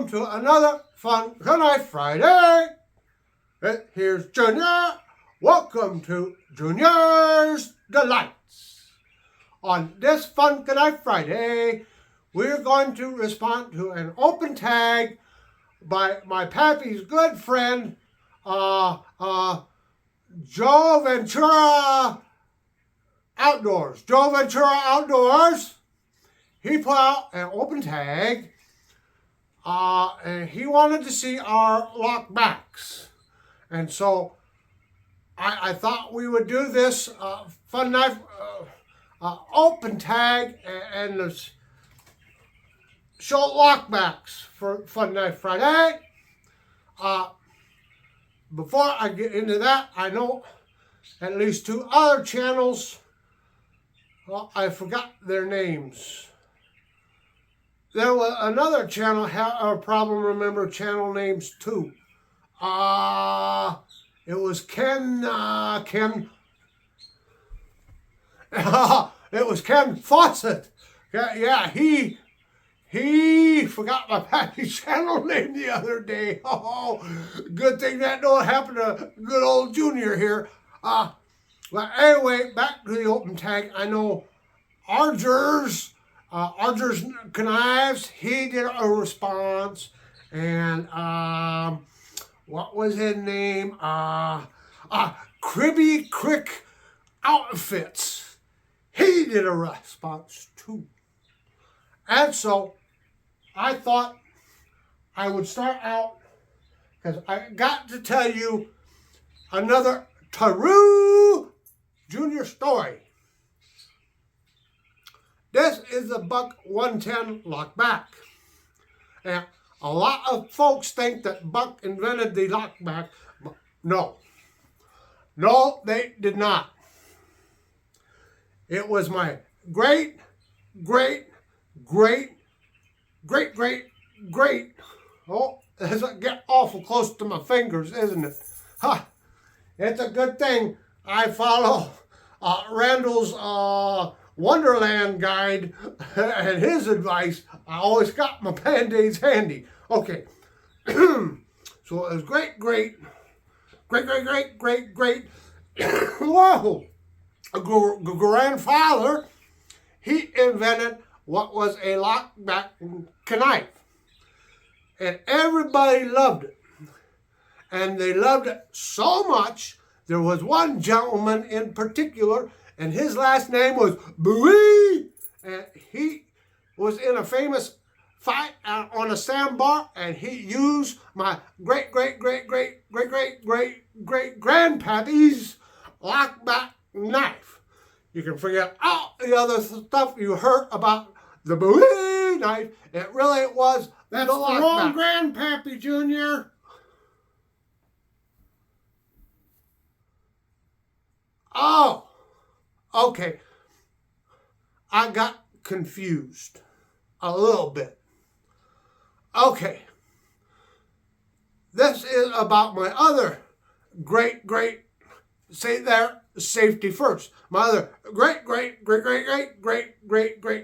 welcome to another Fun Tonight Friday. Here's Junior. Welcome to Junior's Delights. On this Fun Tonight Friday, we're going to respond to an open tag by my pappy's good friend, Joe Ventura Outdoors. Joe Ventura Outdoors. He put out an open tag, and he wanted to see our lockbacks. And so I thought we would do this fun night open tag and show lockbacks for Fun Night Friday. Before I get into that, I know at least two other channels. Well, I forgot their names. There was another channel, a problem remember channel names too. It was Ken, it was Ken Fawcett. Yeah, he forgot my pappy's channel name the other day. Oh, good thing that don't happen to good old Junior here. But anyway, back to the open tag. I know Arger's Knives, he did a response, and what was his name? Cribby Crick Outfits, he did a response too. And so I thought I would start out, because I got to tell you another Taru Junior story. This is the Buck 110 lockback. And a lot of folks think that Buck invented the lockback. No, they did not. It was my great, oh, as I get awful close to my fingers, isn't it? It's a good thing I follow Randall's Wonderland guide and his advice. I always got my Band-Aids handy. Okay. So it was great whoa, grandfather, he invented what was a lockback knife. And everybody loved it. And they loved it so much, there was one gentleman in particular, and his last name was Bowie, and he was in a famous fight on a sandbar, and he used my great-grandpappy's lockback knife. You can forget all the other stuff you heard about the Bowie knife. It really was the wrong grandpappy, Junior. Oh. Okay, I got confused a little bit. Okay, this is about my other great, say there, safety first. My other great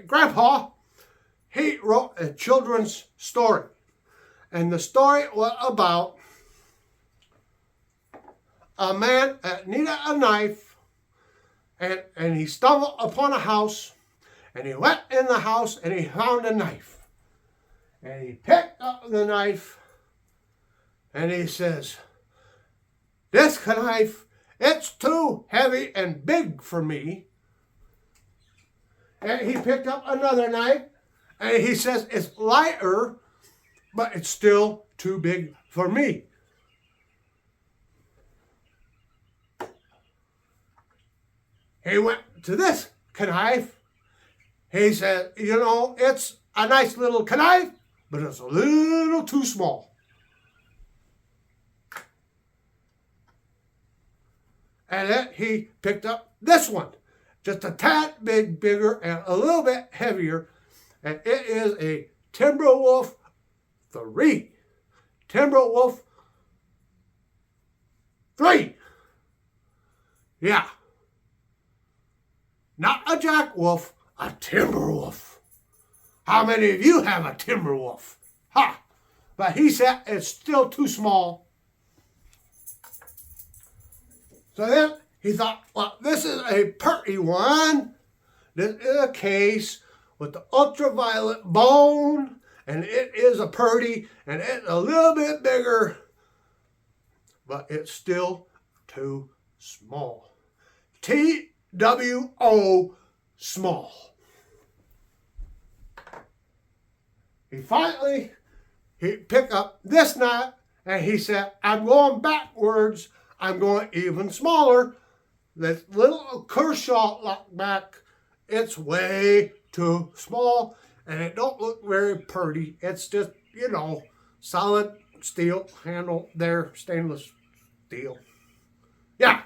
grandpa, he wrote a children's story. And the story was about a man that needed a knife. And he stumbled upon a house, and he went in the house, and he found a knife. And he picked up the knife, and he says, "This knife, it's too heavy and big for me." And he picked up another knife, and he says, "It's lighter, but it's still too big for me." He went to this knife. He said, "You know, it's a nice little knife, but it's a little too small." And then he picked up this one, just a tad bit bigger and a little bit heavier. And it is a Timberwolf 3. Timberwolf 3. Yeah. Not a Jack Wolf, a Timberwolf. How many of you have a Timberwolf? Ha! but he said it's still too small. So then he thought, well, this is a pretty one. This is a case with the ultraviolet bone, and it is a pretty, and it's a little bit bigger, but it's still too small. TWO small. He picked up this knot and he said, I'm going backwards. I'm going even smaller. This little Kershaw lockback, it's way too small and it don't look very pretty. It's just, solid steel handle there, stainless steel. Yeah,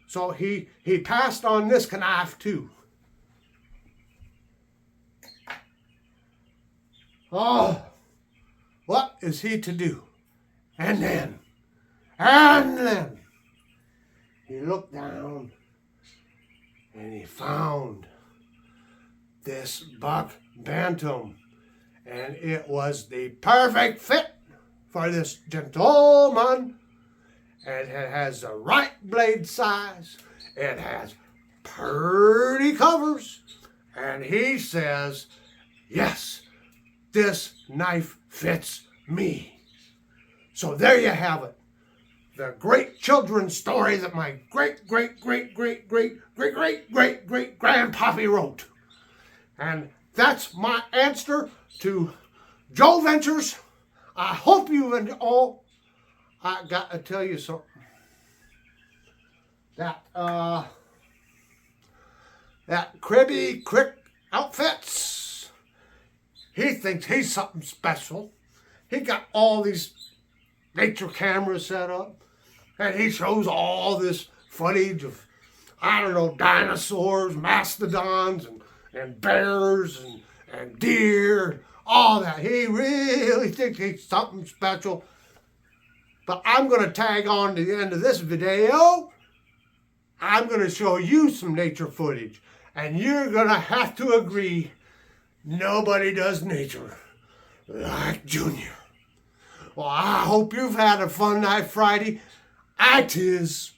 so he passed on this knife too. Oh, what is he to do? And then, he looked down and he found this buck bantam, and it was the perfect fit for this gentleman. And it has the right blade size. It has pretty covers. And he says, yes, this knife fits me. So there you have it. The great children's story that my great-great-great-great-great-great-great-great-grandpappy wrote. And that's my answer to Joe Ventures. I hope you've all... I got to tell you something. That Cribby Quick Outfits, he thinks he's something special. He got all these nature cameras set up, and he shows all this footage of, dinosaurs, mastodons, and bears, and deer, all that. He really thinks he's something special. But I'm going to tag on to the end of this video. I'm going to show you some nature footage. And you're going to have to agree, nobody does nature like Junior. Well, I hope you've had a fun night Friday. I tis.